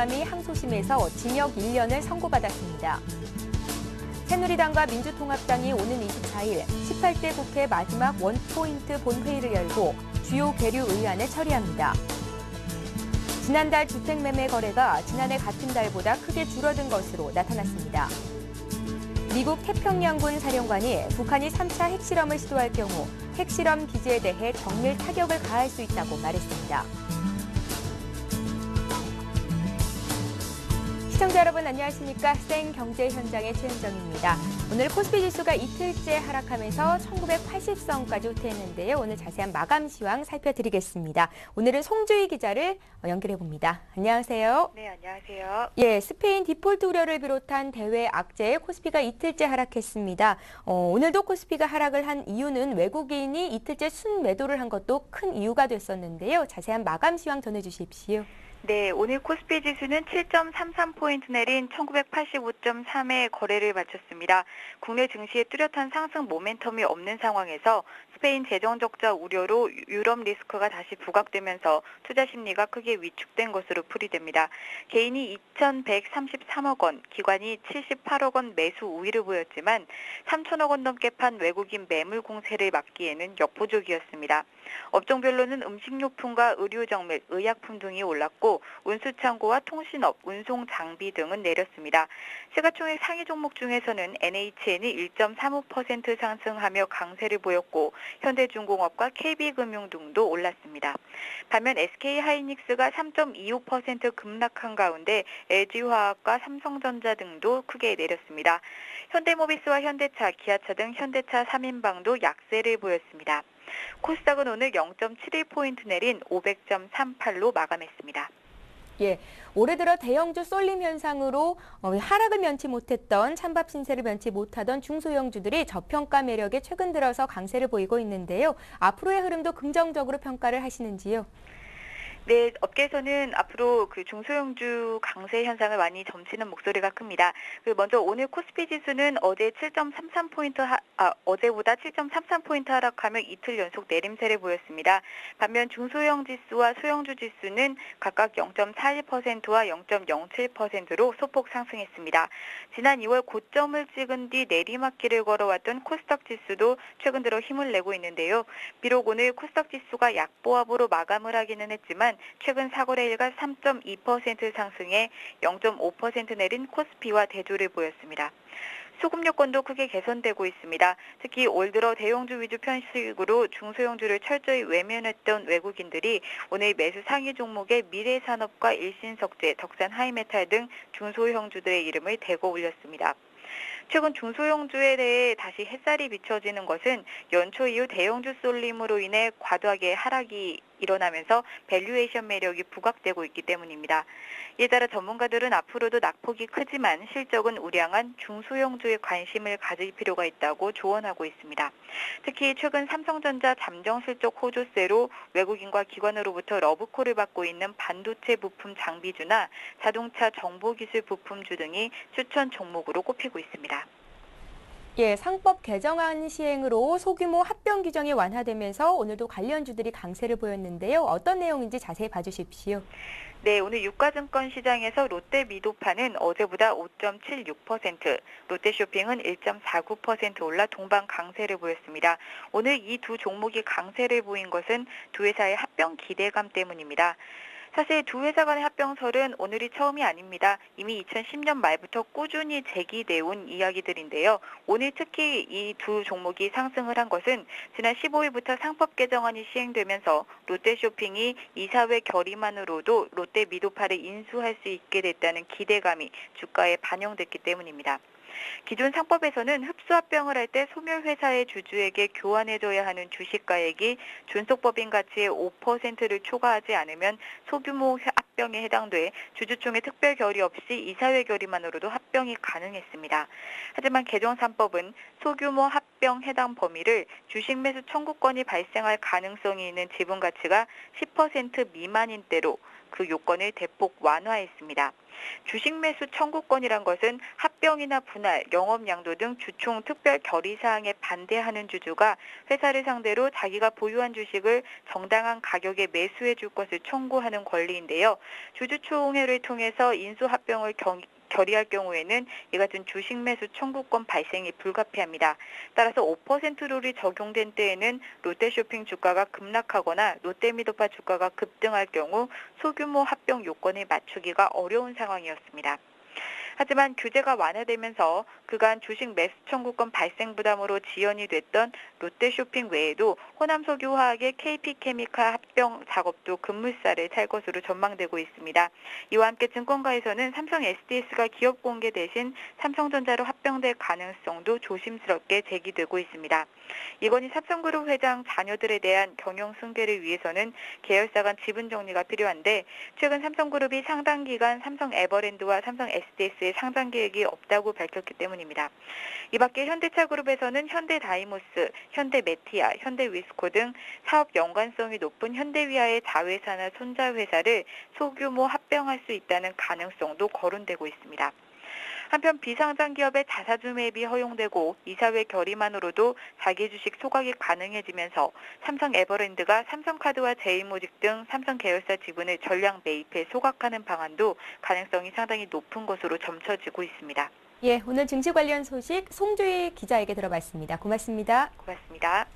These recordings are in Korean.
경남이 항소심에서 징역 1년을 선고받았습니다. 새누리당과 민주통합당이 오는 24일 18대 국회 마지막 원포인트 본회의를 열고 주요 계류 의안을 처리합니다. 지난달 주택매매 거래가 지난해 같은 달보다 크게 줄어든 것으로 나타났습니다. 미국 태평양군 사령관이 북한이 3차 핵실험을 시도할 경우 핵실험 기지에 대해 정밀 타격을 가할 수 있다고 말했습니다. 시청자 여러분 안녕하십니까? 생경제 현장의 최은정입니다. 오늘 코스피 지수가 이틀째 하락하면서 1980선까지 후퇴했는데요. 오늘 자세한 마감 시황 살펴드리겠습니다. 오늘은 송주희 기자를 연결해 봅니다. 안녕하세요. 네, 안녕하세요. 예, 스페인 디폴트 우려를 비롯한 대외 악재에 코스피가 이틀째 하락했습니다. 오늘도 코스피가 하락을 한 이유는 외국인이 이틀째 순매도를 한 것도 큰 이유가 됐었는데요. 자세한 마감 시황 전해주십시오. 네, 오늘 코스피 지수는 7.33포인트 내린 1985.3의 거래를 마쳤습니다. 국내 증시의 뚜렷한 상승 모멘텀이 없는 상황에서 스페인 재정 적자 우려로 유럽 리스크가 다시 부각되면서 투자 심리가 크게 위축된 것으로 풀이됩니다. 개인이 2,133억 원, 기관이 78억 원 매수 우위를 보였지만 3천억 원 넘게 판 외국인 매물 공세를 막기에는 역부족이었습니다. 업종별로는 음식료품과 의료정밀, 의약품 등이 올랐고 운수창고와 통신업, 운송장비 등은 내렸습니다. 시가총액 상위 종목 중에서는 NHN이 1.35% 상승하며 강세를 보였고 현대중공업과 KB금융 등도 올랐습니다. 반면 SK하이닉스가 3.25% 급락한 가운데 LG화학과 삼성전자 등도 크게 내렸습니다. 현대모비스와 현대차, 기아차 등 현대차 3인방도 약세를 보였습니다. 코스닥은 오늘 0.71포인트 내린 500.38로 마감했습니다. 예, 올해 들어 대형주 쏠림 현상으로 하락을 면치 못했던 찬밥 신세를 면치 못하던 중소형주들이 저평가 매력에 최근 들어서 강세를 보이고 있는데요. 앞으로의 흐름도 긍정적으로 평가를 하시는지요? 네, 업계에서는 앞으로 중소형주 강세 현상을 많이 점치는 목소리가 큽니다. 먼저 오늘 코스피 지수는 어제보다 7.33포인트 하락하며 이틀 연속 내림세를 보였습니다. 반면 중소형 지수와 소형주 지수는 각각 0.41%와 0.07%로 소폭 상승했습니다. 지난 2월 고점을 찍은 뒤 내리막길을 걸어왔던 코스닥 지수도 최근 들어 힘을 내고 있는데요. 비록 오늘 코스닥 지수가 약보합으로 마감을 하기는 했지만 최근 사거래 일가 3.2% 상승해 0.5% 내린 코스피와 대조를 보였습니다. 수급 여건도 크게 개선되고 있습니다. 특히 올 들어 대형주 위주 편식으로 중소형주를 철저히 외면했던 외국인들이 오늘 매수 상위 종목의 미래산업과 일신석재, 덕산 하이메탈 등 중소형주들의 이름을 대거 올렸습니다. 최근 중소형주에 대해 다시 햇살이 비춰지는 것은 연초 이후 대형주 쏠림으로 인해 과도하게 하락이 일어나면서 밸류에이션 매력이 부각되고 있기 때문입니다. 이에 따라 전문가들은 앞으로도 낙폭이 크지만 실적은 우량한 중소형주에 관심을 가질 필요가 있다고 조언하고 있습니다. 특히 최근 삼성전자 잠정 실적 호조세로 외국인과 기관으로부터 러브콜을 받고 있는 반도체 부품 장비주나 자동차 정보기술 부품주 등이 추천 종목으로 꼽히고 있습니다. 예, 상법 개정안 시행으로 소규모 합병 규정이 완화되면서 오늘도 관련주들이 강세를 보였는데요. 어떤 내용인지 자세히 봐주십시오. 네, 오늘 유가증권 시장에서 롯데 미도파는 어제보다 5.76%, 롯데쇼핑은 1.49% 올라 동반 강세를 보였습니다. 오늘 이 두 종목이 강세를 보인 것은 두 회사의 합병 기대감 때문입니다. 사실 두 회사 간의 합병설은 오늘이 처음이 아닙니다. 이미 2010년 말부터 꾸준히 제기돼 온 이야기들인데요. 오늘 특히 이 두 종목이 상승을 한 것은 지난 15일부터 상법 개정안이 시행되면서 롯데쇼핑이 이사회 결의만으로도 롯데 미도파를 인수할 수 있게 됐다는 기대감이 주가에 반영됐기 때문입니다. 기존 상법에서는 흡수합병을 할 때 소멸회사의 주주에게 교환해줘야 하는 주식가액이 존속법인 가치의 5%를 초과하지 않으면 소규모 합병에 해당돼 주주총회 특별 결의 없이 이사회 결의만으로도 합병이 가능했습니다. 하지만 개정 3법은 소규모 합병 해당 범위를 주식 매수 청구권이 발생할 가능성이 있는 지분 가치가 10% 미만인 때로 그 요건을 대폭 완화했습니다. 주식 매수 청구권이란 것은 합병이나 분할, 영업 양도 등 주총 특별 결의 사항에 반대하는 주주가 회사를 상대로 자기가 보유한 주식을 정당한 가격에 매수해 줄 것을 청구하는 권리인데요. 주주총회를 통해서 인수 합병을 결의할 경우에는 이 같은 주식 매수 청구권 발생이 불가피합니다. 따라서 5% 룰이 적용된 때에는 롯데쇼핑 주가가 급락하거나 롯데미더파 주가가 급등할 경우 소규모 합병 요건을 맞추기가 어려운 상황이었습니다. 하지만 규제가 완화되면서 그간 주식 매수 청구권 발생 부담으로 지연이 됐던 롯데쇼핑 외에도 호남석유화학의 KP케미칼 합병 작업도 급물살을 탈 것으로 전망되고 있습니다. 이와 함께 증권가에서는 삼성 SDS가 기업 공개 대신 삼성전자로 합병될 가능성도 조심스럽게 제기되고 있습니다. 이건희 삼성그룹 회장 자녀들에 대한 경영 승계를 위해서는 계열사 간 지분 정리가 필요한데 최근 삼성그룹이 상당 기간 삼성 에버랜드와 삼성 SDS의 상장 계획이 없다고 밝혔기 때문입니다. 이 밖에 현대차그룹에서는 현대다이모스, 현대메티아, 현대위스코 등 사업 연관성이 높은 현대위아의 자회사나 손자회사를 소규모 합병할 수 있다는 가능성도 거론되고 있습니다. 한편 비상장 기업의 자사주 매입이 허용되고 이사회 결의만으로도 자기 주식 소각이 가능해지면서 삼성 에버랜드가 삼성카드와 제이모직 등 삼성 계열사 지분을 전량 매입해 소각하는 방안도 가능성이 상당히 높은 것으로 점쳐지고 있습니다. 예, 오늘 증시 관련 소식 송주희 기자에게 들어봤습니다. 고맙습니다. 고맙습니다.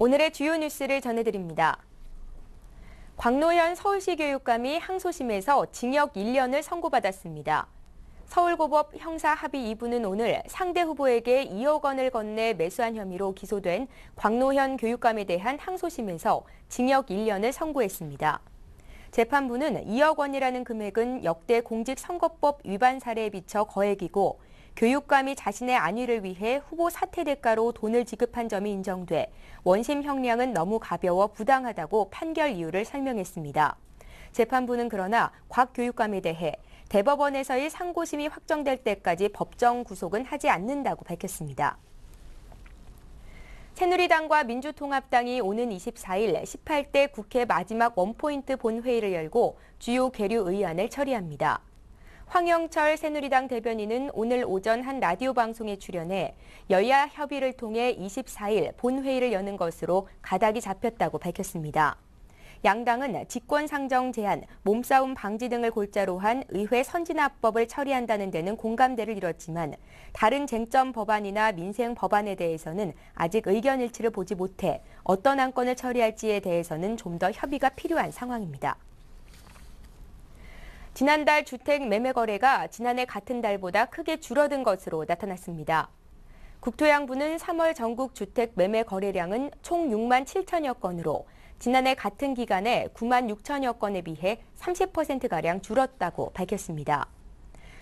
오늘의 주요 뉴스를 전해드립니다. 광노현 서울시 교육감이 항소심에서 징역 1년을 선고받았습니다. 서울고법 형사합의 2부는 오늘 상대 후보에게 2억 원을 건네 매수한 혐의로 기소된 광노현 교육감에 대한 항소심에서 징역 1년을 선고했습니다. 재판부는 2억 원이라는 금액은 역대 공직선거법 위반 사례에 비춰 거액이고 교육감이 자신의 안위를 위해 후보 사퇴 대가로 돈을 지급한 점이 인정돼 원심 형량은 너무 가벼워 부당하다고 판결 이유를 설명했습니다. 재판부는 그러나 곽 교육감에 대해 대법원에서의 상고심이 확정될 때까지 법정 구속은 하지 않는다고 밝혔습니다. 새누리당과 민주통합당이 오는 24일 18대 국회 마지막 원포인트 본회의를 열고 주요 계류 의안을 처리합니다. 황영철 새누리당 대변인은 오늘 오전 한 라디오 방송에 출연해 여야 협의를 통해 24일 본회의를 여는 것으로 가닥이 잡혔다고 밝혔습니다. 양당은 직권상정 제한, 몸싸움 방지 등을 골자로 한 의회 선진화법을 처리한다는 데는 공감대를 이뤘지만 다른 쟁점 법안이나 민생 법안에 대해서는 아직 의견 일치를 보지 못해 어떤 안건을 처리할지에 대해서는 좀 더 협의가 필요한 상황입니다. 지난달 주택 매매 거래가 지난해 같은 달보다 크게 줄어든 것으로 나타났습니다. 국토양부는 3월 전국 주택 매매 거래량은 총 6만 7천여 건으로 지난해 같은 기간에 9만 6천여 건에 비해 30%가량 줄었다고 밝혔습니다.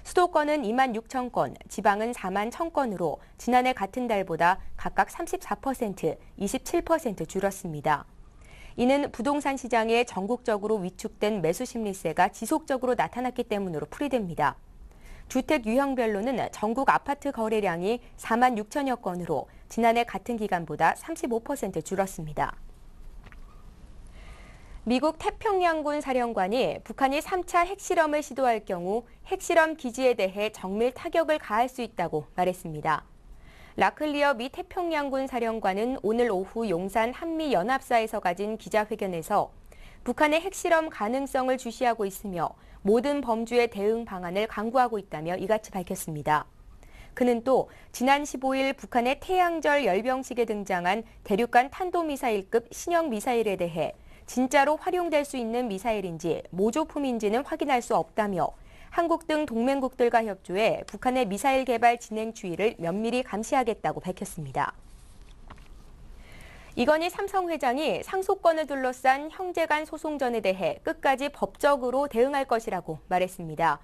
수도권은 2만 6천 건, 지방은 4만 1천 건으로 지난해 같은 달보다 각각 34%, 27% 줄었습니다. 이는 부동산 시장에 전국적으로 위축된 매수 심리세가 지속적으로 나타났기 때문으로 풀이됩니다. 주택 유형별로는 전국 아파트 거래량이 4만 6천여 건으로 지난해 같은 기간보다 35% 줄었습니다. 미국 태평양군 사령관이 북한이 3차 핵실험을 시도할 경우 핵실험 기지에 대해 정밀 타격을 가할 수 있다고 말했습니다. 라클리어 미 태평양군 사령관은 오늘 오후 용산 한미연합사에서 가진 기자회견에서 북한의 핵실험 가능성을 주시하고 있으며 모든 범주의 대응 방안을 강구하고 있다며 이같이 밝혔습니다. 그는 또 지난 15일 북한의 태양절 열병식에 등장한 대륙간 탄도미사일급 신형 미사일에 대해 진짜로 활용될 수 있는 미사일인지 모조품인지는 확인할 수 없다며 한국 등 동맹국들과 협조해 북한의 미사일 개발 진행 추이를 면밀히 감시하겠다고 밝혔습니다. 이건희 삼성 회장이 상속권을 둘러싼 형제 간 소송전에 대해 끝까지 법적으로 대응할 것이라고 말했습니다.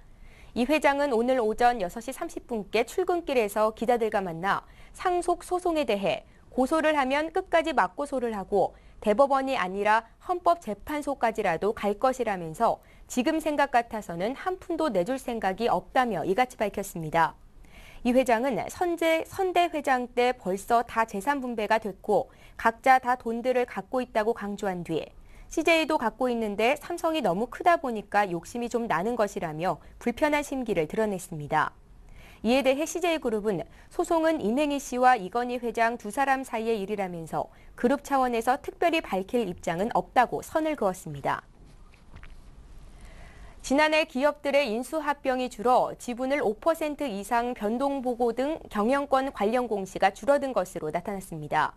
이 회장은 오늘 오전 6시 30분께 출근길에서 기자들과 만나 상속 소송에 대해 고소를 하면 끝까지 맞고소를 하고 대법원이 아니라 헌법재판소까지라도 갈 것이라면서 지금 생각 같아서는 한 푼도 내줄 생각이 없다며 이같이 밝혔습니다. 이 회장은 선대 회장 때 벌써 다 재산 분배가 됐고 각자 다 돈들을 갖고 있다고 강조한 뒤에 CJ도 갖고 있는데 삼성이 너무 크다 보니까 욕심이 좀 나는 것이라며 불편한 심기를 드러냈습니다. 이에 대해 CJ그룹은 소송은 이맹희 씨와 이건희 회장 두 사람 사이의 일이라면서 그룹 차원에서 특별히 밝힐 입장은 없다고 선을 그었습니다. 지난해 기업들의 인수합병이 줄어 지분을 5% 이상 변동보고 등 경영권 관련 공시가 줄어든 것으로 나타났습니다.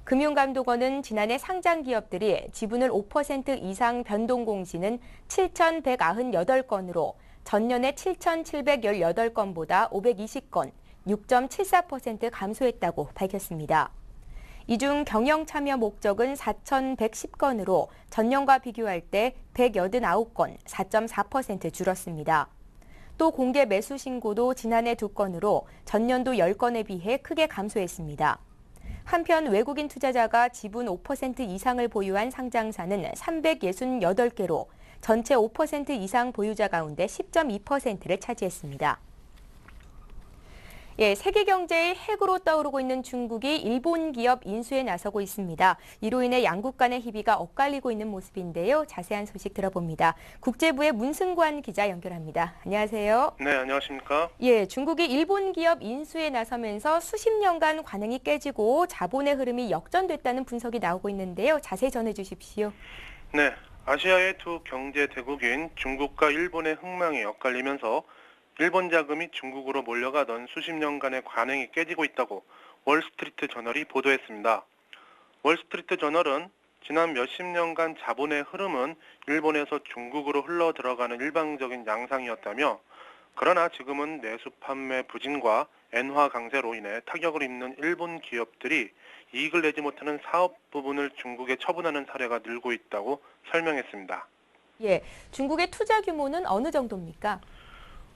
금융감독원은 지난해 상장 기업들이 지분을 5% 이상 변동 공시는 7,198건으로 전년의 7,718건보다 520건, 6.74% 감소했다고 밝혔습니다. 이 중 경영 참여 목적은 4,110건으로 전년과 비교할 때 189건, 4.4% 줄었습니다. 또 공개 매수 신고도 지난해 2건으로 전년도 10건에 비해 크게 감소했습니다. 한편 외국인 투자자가 지분 5% 이상을 보유한 상장사는 368개로 전체 5% 이상 보유자 가운데 10.2%를 차지했습니다. 세계 경제의 핵으로 떠오르고 있는 중국이 일본 기업 인수에 나서고 있습니다. 이로 인해 양국 간의 희비가 엇갈리고 있는 모습인데요. 자세한 소식 들어봅니다. 국제부의 문승관 기자 연결합니다. 안녕하세요. 네, 안녕하십니까? 중국이 일본 기업 인수에 나서면서 수십 년간 관행이 깨지고 자본의 흐름이 역전됐다는 분석이 나오고 있는데요. 자세히 전해주십시오. 네, 아시아의 두 경제 대국인 중국과 일본의 흥망이 엇갈리면서 일본 자금이 중국으로 몰려가던 수십 년간의 관행이 깨지고 있다고 월스트리트 저널이 보도했습니다. 월스트리트 저널은 지난 몇십 년간 자본의 흐름은 일본에서 중국으로 흘러 들어가는 일방적인 양상이었다며 그러나 지금은 내수 판매 부진과 엔화 강세로 인해 타격을 입는 일본 기업들이 이익을 내지 못하는 사업 부분을 중국에 처분하는 사례가 늘고 있다고 설명했습니다. 중국의 투자 규모는 어느 정도입니까?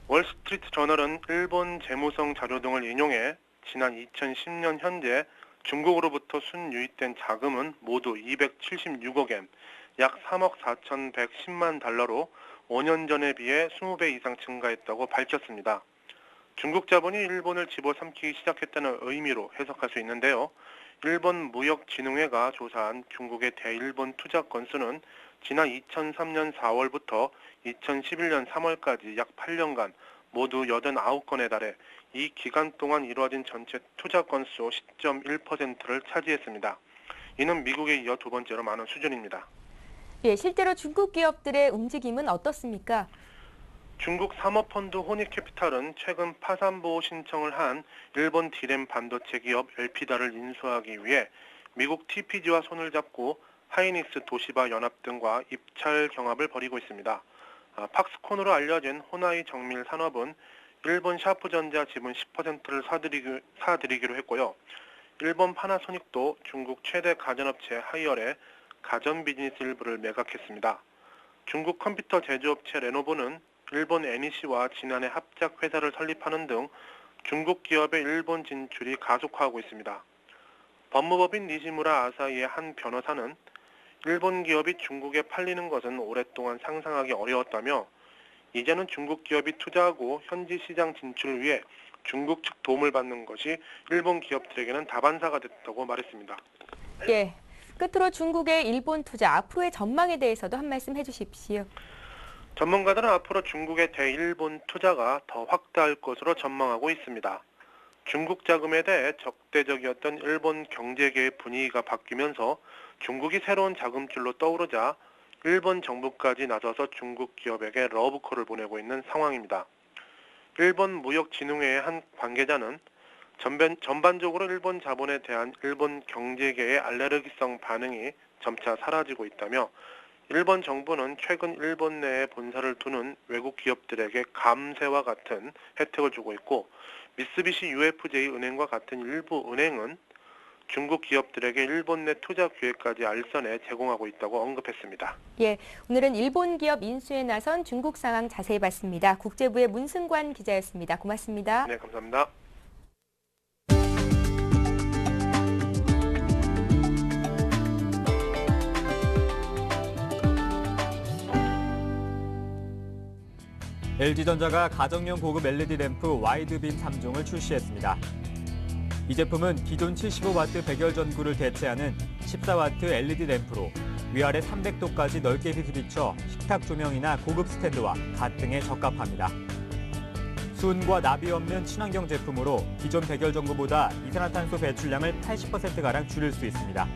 월스트리트 저널은 일본 재무성 자료 등을 인용해 지난 2010년 현재 중국으로부터 순유입된 자금은 모두 276억 엔, 약 3억 4,110만 달러로 5년 전에 비해 20배 이상 증가했다고 밝혔습니다. 중국 자본이 일본을 집어삼키기 시작했다는 의미로 해석할 수 있는데요. 일본 무역진흥회가 조사한 중국의 대일본 투자 건수는 지난 2003년 4월부터 2011년 3월까지 약 8년간 모두 89건에 달해 이 기간 동안 이루어진 전체 투자 건수 10.1%를 차지했습니다. 이는 미국에 이어 두 번째로 많은 수준입니다. 실제로 중국 기업들의 움직임은 어떻습니까? 중국 사모펀드 호니캐피탈은 최근 파산보호 신청을 한 일본 디램 반도체 기업 엘피다를 인수하기 위해 미국 TPG와 손을 잡고 하이닉스 도시바 연합 등과 입찰 경합을 벌이고 있습니다. 팍스콘으로 알려진 호나이 정밀 산업은 일본 샤프전자 지분 10%를 사들이기로 했고요. 일본 파나소닉도 중국 최대 가전업체 하이얼의 가전 비즈니스 일부를 매각했습니다. 중국 컴퓨터 제조업체 레노버는 일본 NEC와 지난해 합작 회사를 설립하는 등 중국 기업의 일본 진출이 가속화하고 있습니다. 법무법인 니시무라 아사히의 한 변호사는 일본 기업이 중국에 팔리는 것은 오랫동안 상상하기 어려웠다며 이제는 중국 기업이 투자하고 현지 시장 진출을 위해 중국 측 도움을 받는 것이 일본 기업들에게는 다반사가 됐다고 말했습니다. 끝으로 중국의 일본 투자 앞으로의 전망에 대해서도 한 말씀 해주십시오. 전문가들은 앞으로 중국의 대일본 투자가 더 확대할 것으로 전망하고 있습니다. 중국 자금에 대해 적대적이었던 일본 경제계의 분위기가 바뀌면서 중국이 새로운 자금줄로 떠오르자 일본 정부까지 나서서 중국 기업에게 러브콜을 보내고 있는 상황입니다. 일본 무역진흥회의 한 관계자는 전반적으로 일본 자본에 대한 일본 경제계의 알레르기성 반응이 점차 사라지고 있다며 일본 정부는 최근 일본 내에 본사를 두는 외국 기업들에게 감세와 같은 혜택을 주고 있고 미쓰비시 UFJ 은행과 같은 일부 은행은 중국 기업들에게 일본 내 투자 기회까지 알선해 제공하고 있다고 언급했습니다. 예, 오늘은 일본 기업 인수에 나선 중국 상황 자세히 봤습니다. 국제부의 문승관 기자였습니다. 고맙습니다. 네, 감사합니다. LG전자가 가정용 고급 LED 램프 와이드빔 3종을 출시했습니다. 이 제품은 기존 75W 백열 전구를 대체하는 14W LED 램프로 위아래 300도까지 넓게 빛을 비춰 식탁 조명이나 고급 스탠드와 가등에 적합합니다. 수은과 납이 없는 친환경 제품으로 기존 백열 전구보다 이산화탄소 배출량을 80%가량 줄일 수 있습니다.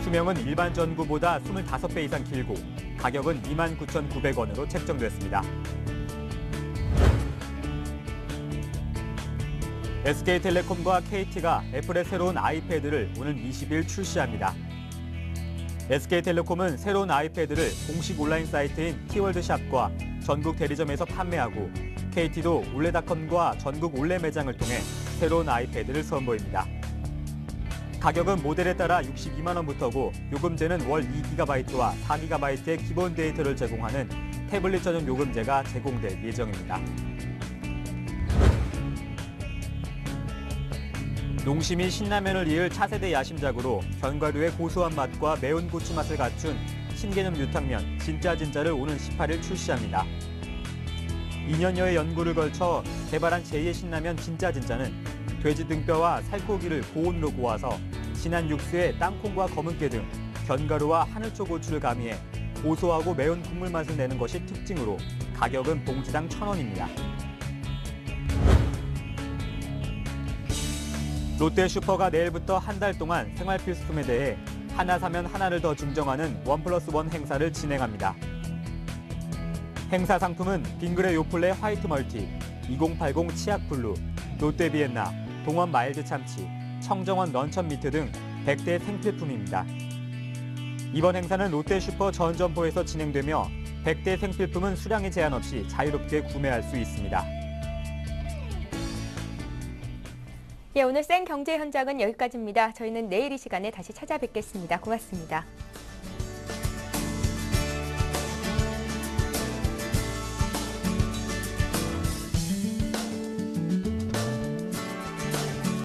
수명은 일반 전구보다 25배 이상 길고 가격은 29,900원으로 책정됐습니다. SK텔레콤과 KT가 애플의 새로운 아이패드를 오는 20일 출시합니다. SK텔레콤은 새로운 아이패드를 공식 온라인 사이트인 키월드샵과 전국 대리점에서 판매하고 KT도 올레닷컴과 전국 올레 매장을 통해 새로운 아이패드를 선보입니다. 가격은 모델에 따라 62만 원부터고 요금제는 월 2GB와 4GB의 기본 데이터를 제공하는 태블릿 전용 요금제가 제공될 예정입니다. 농심이 신라면을 이을 차세대 야심작으로 견과류의 고소한 맛과 매운 고추 맛을 갖춘 신개념 유탕면 진짜진짜를 오는 18일 출시합니다. 2년여의 연구를 걸쳐 개발한 제2의 신라면 진짜진짜는 돼지 등뼈와 살코기를 고온으로 고아서 진한 육수에 땅콩과 검은깨 등 견과류와 하늘초 고추를 가미해 고소하고 매운 국물 맛을 내는 것이 특징으로 가격은 봉지당 1,000원입니다. 롯데슈퍼가 내일부터 한 달 동안 생활필수품에 대해 하나 사면 하나를 더 증정하는 1+1 행사를 진행합니다. 행사 상품은 빙그레 요플레 화이트 멀티, 2080 치약 블루, 롯데 비엔나, 동원 마일드 참치, 청정원 런천 미트 등 100대 생필품입니다. 이번 행사는 롯데슈퍼 전 점포에서 진행되며 100대 생필품은 수량에 제한 없이 자유롭게 구매할 수 있습니다. 예, 오늘 생경제 현장은 여기까지입니다. 저희는 내일 이 시간에 다시 찾아뵙겠습니다. 고맙습니다.